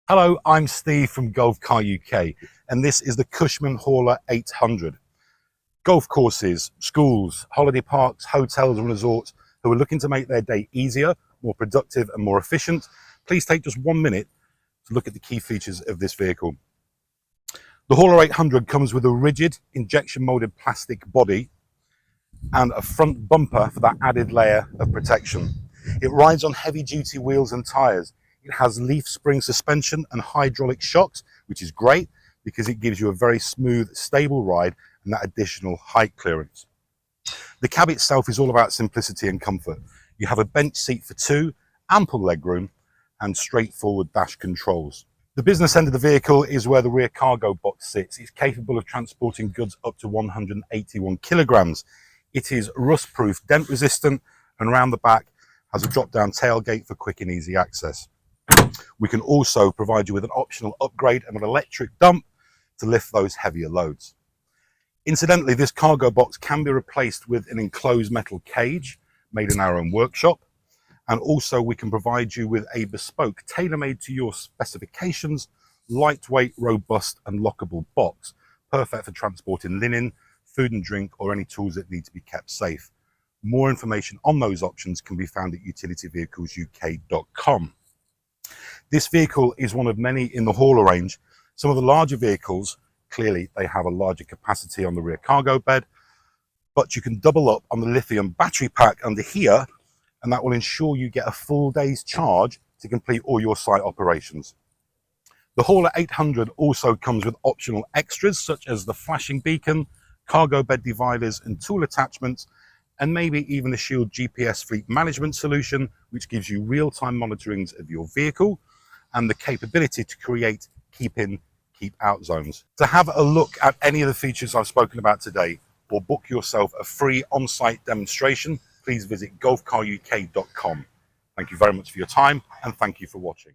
Hello, I'm Steve from Golf Car UK, and this is the Cushman Hauler 800. Golf courses, schools, holiday parks, hotels and resorts who are looking to make their day easier, more productive and more efficient, please take just 1 minute to look at the key features of this vehicle. The Hauler 800 comes with a rigid injection molded plastic body and a front bumper for that added layer of protection. It rides on heavy duty wheels and tyres. It has leaf spring suspension and hydraulic shocks, which is great because it gives you a very smooth, stable ride and that additional height clearance. The cab itself is all about simplicity and comfort. You have a bench seat for two, ample legroom and straightforward dash controls. The business end of the vehicle is where the rear cargo box sits. It's capable of transporting goods up to 181 kilograms. It is rust-proof, dent-resistant, and around the back has a drop-down tailgate for quick and easy access. We can also provide you with an optional upgrade of an electric dump to lift those heavier loads. Incidentally, this cargo box can be replaced with an enclosed metal cage made in our own workshop. And also we can provide you with a bespoke, tailor-made to your specifications, lightweight, robust and lockable box, perfect for transporting linen, food and drink, or any tools that need to be kept safe. More information on those options can be found at utilityvehiclesuk.com. This vehicle is one of many in the hauler range. Some of the larger vehicles, clearly they have a larger capacity on the rear cargo bed, but you can double up on the lithium battery pack under here, and that will ensure you get a full day's charge to complete all your site operations. The Hauler 800 also comes with optional extras such as the flashing beacon, cargo bed dividers and tool attachments, and maybe even the Shield GPS fleet management solution, which gives you real-time monitorings of your vehicle and the capability to create keep in, keep out zones. To have a look at any of the features I've spoken about today or book yourself a free on-site demonstration, please visit golfcaruk.com. Thank you very much for your time and thank you for watching.